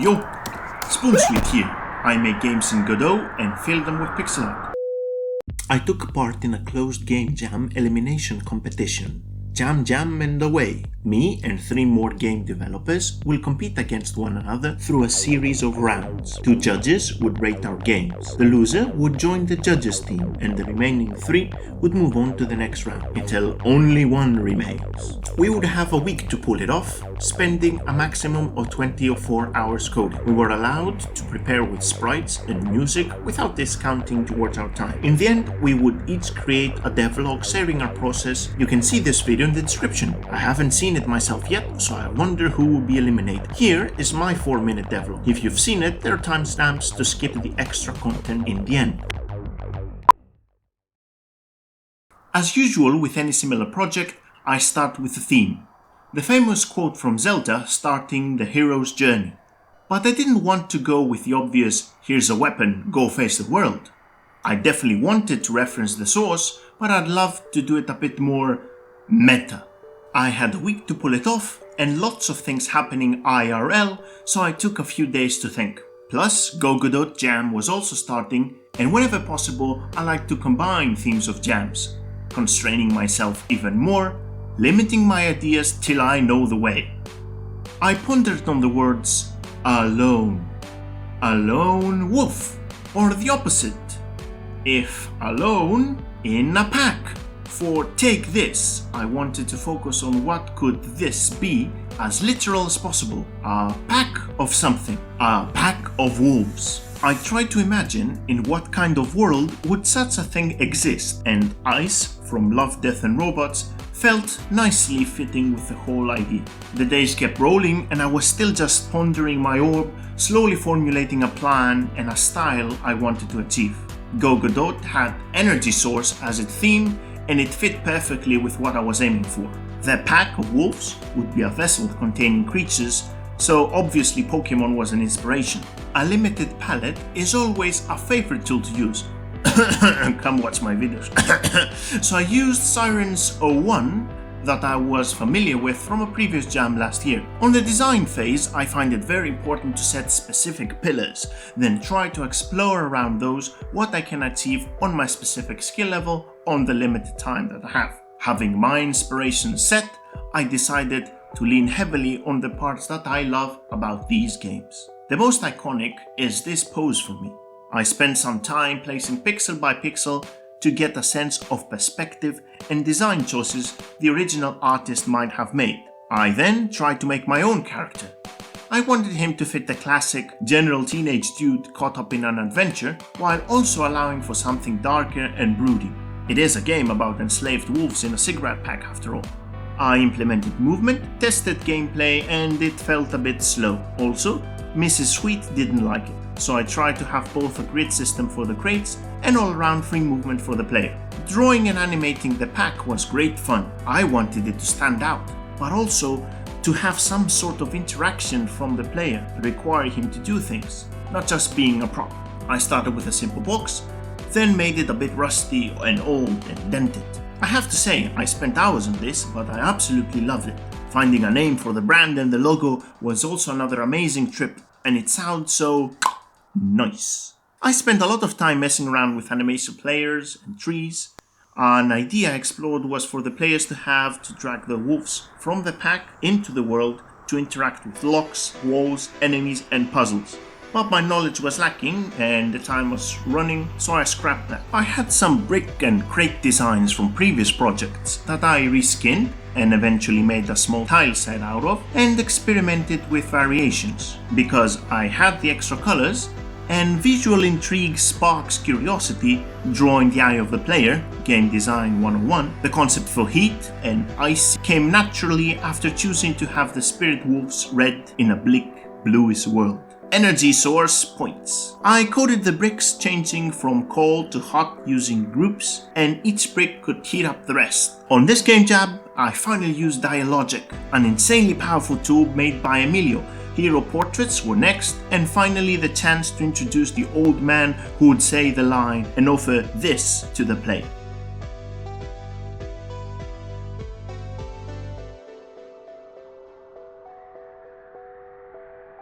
Yo, Spoonsweet here. I make games in Godot and fill them with pixel art. I took part in a closed game jam elimination competition. Jam and Away. Me and 3 more game developers will compete against one another through a series of rounds. 2 judges would rate our games. The loser would join the judges team and the remaining 3 would move on to the next round until only one remains. We would have a week to pull it off, spending a maximum of 24 hours coding. We were allowed to prepare with sprites and music without discounting towards our time. In the end, we would each create a devlog sharing our process. You can see this video in the description. I haven't seen it myself yet, so I wonder who will be eliminated. Here is my 4-minute devlog. If you've seen it, there are timestamps to skip the extra content in the end. As usual with any similar project, I start with a theme. The famous quote from Zelda starting the hero's journey. But I didn't want to go with the obvious, here's a weapon, go face the world. I definitely wanted to reference the source, but I'd love to do it a bit more meta. I had a week to pull it off and lots of things happening IRL, so I took a few days to think. Plus, GoGodot Jam was also starting, and whenever possible I like to combine themes of jams, constraining myself even more, limiting my ideas till I know the way. I pondered on the words alone, lone wolf, or the opposite, if alone, in a pack. For take this, I wanted to focus on what could this be as literal as possible. A pack of something, a pack of wolves. I tried to imagine in what kind of world would such a thing exist, and Ice from Love, Death and Robots felt nicely fitting with the whole idea. The days kept rolling and I was still just pondering my orb, slowly formulating a plan and a style I wanted to achieve. GoGodot had energy source as its theme, and it fit perfectly with what I was aiming for. The pack of wolves would be a vessel containing creatures, so obviously Pokemon was an inspiration. A limited palette is always a favorite tool to use. Come watch my videos. So I used Sirens 01 that I was familiar with from a previous jam last year. On the design phase, I find it very important to set specific pillars, then try to explore around those what I can achieve on my specific skill level on the limited time that I have. Having my inspiration set, I decided to lean heavily on the parts that I love about these games. The most iconic is this pose for me. I spent some time placing pixel by pixel to get a sense of perspective and design choices the original artist might have made. I then tried to make my own character. I wanted him to fit the classic general teenage dude caught up in an adventure, while also allowing for something darker and brooding. It is a game about enslaved wolves in a cigarette pack after all. I implemented movement, tested gameplay, and it felt a bit slow. Also, Mrs. Sweet didn't like it, so I tried to have both a grid system for the crates and all-around free movement for the player. Drawing and animating the pack was great fun. I wanted it to stand out, but also to have some sort of interaction from the player, requiring him to do things, not just being a prop. I started with a simple box, then made it a bit rusty and old and dented. I have to say, I spent hours on this, but I absolutely loved it. Finding a name for the brand and the logo was also another amazing trip, and it sounds so nice. I spent a lot of time messing around with animation players and trees. An idea I explored was for the players to have to drag the wolves from the pack into the world to interact with locks, walls, enemies and puzzles. But my knowledge was lacking and the time was running, so I scrapped that. I had some brick and crate designs from previous projects that I reskinned and eventually made a small tile set out of, and experimented with variations. Because I had the extra colors, and visual intrigue sparks curiosity, drawing the eye of the player, game design 101. The concept for heat and ice came naturally after choosing to have the spirit wolves red in a bleak, bluish world. Energy source points. I coded the bricks changing from cold to hot using groups, and each brick could heat up the rest. On this game jam, I finally used Dialogic, an insanely powerful tool made by Emilio. Hero portraits were next, and finally the chance to introduce the old man who would say the line and offer this to the player.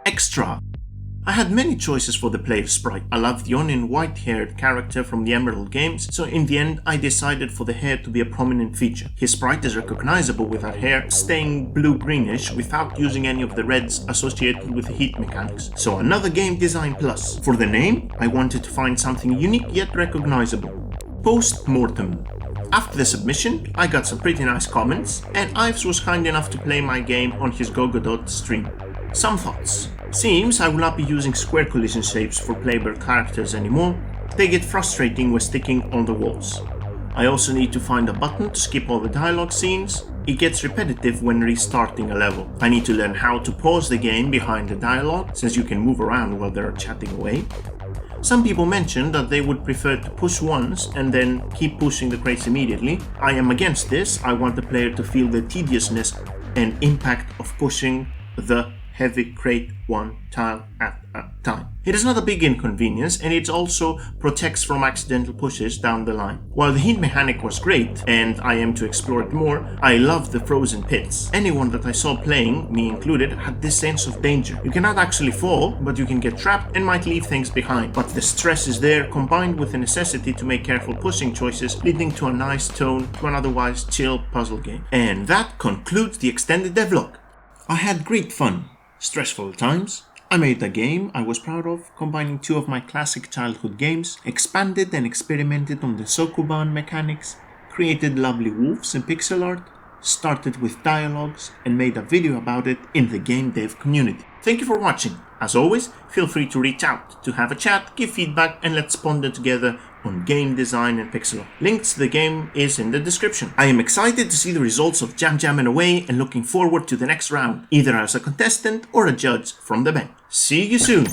Extra. I had many choices for the player sprite. I loved the onion white-haired character from the Emerald games, so in the end I decided for the hair to be a prominent feature. His sprite is recognizable without hair, staying blue-greenish without using any of the reds associated with the heat mechanics. So another game design plus. For the name, I wanted to find something unique yet recognizable. Post-mortem. After the submission, I got some pretty nice comments, and Ives was kind enough to play my game on his GoGodot stream. Some thoughts. Seems I will not be using square collision shapes for playable characters anymore. They get frustrating when sticking on the walls. I also need to find a button to skip all the dialogue scenes. It gets repetitive when restarting a level. I need to learn how to pause the game behind the dialogue, since you can move around while they're chatting away. Some people mentioned that they would prefer to push once and then keep pushing the crates immediately. I am against this. I want the player to feel the tediousness and impact of pushing the heavy crate one tile at a time. It is not a big inconvenience, and it also protects from accidental pushes down the line. While the heat mechanic was great, and I am to explore it more, I love the frozen pits. Anyone that I saw playing, me included, had this sense of danger. You cannot actually fall, but you can get trapped and might leave things behind. But the stress is there, combined with the necessity to make careful pushing choices, leading to a nice tone to an otherwise chill puzzle game. And that concludes the extended devlog. I had great fun. Stressful times. I made a game I was proud of, combining two of my classic childhood games, expanded and experimented on the Sokoban mechanics, created lovely wolves in pixel art, started with dialogues, and made a video about it in the game dev community. Thank you for watching. As always, feel free to reach out to have a chat, give feedback, and let's ponder together on game design and pixel art. Links to the game is in the description. I am excited to see the results of Jam and Away and looking forward to the next round, either as a contestant or a judge from the bench. See you soon!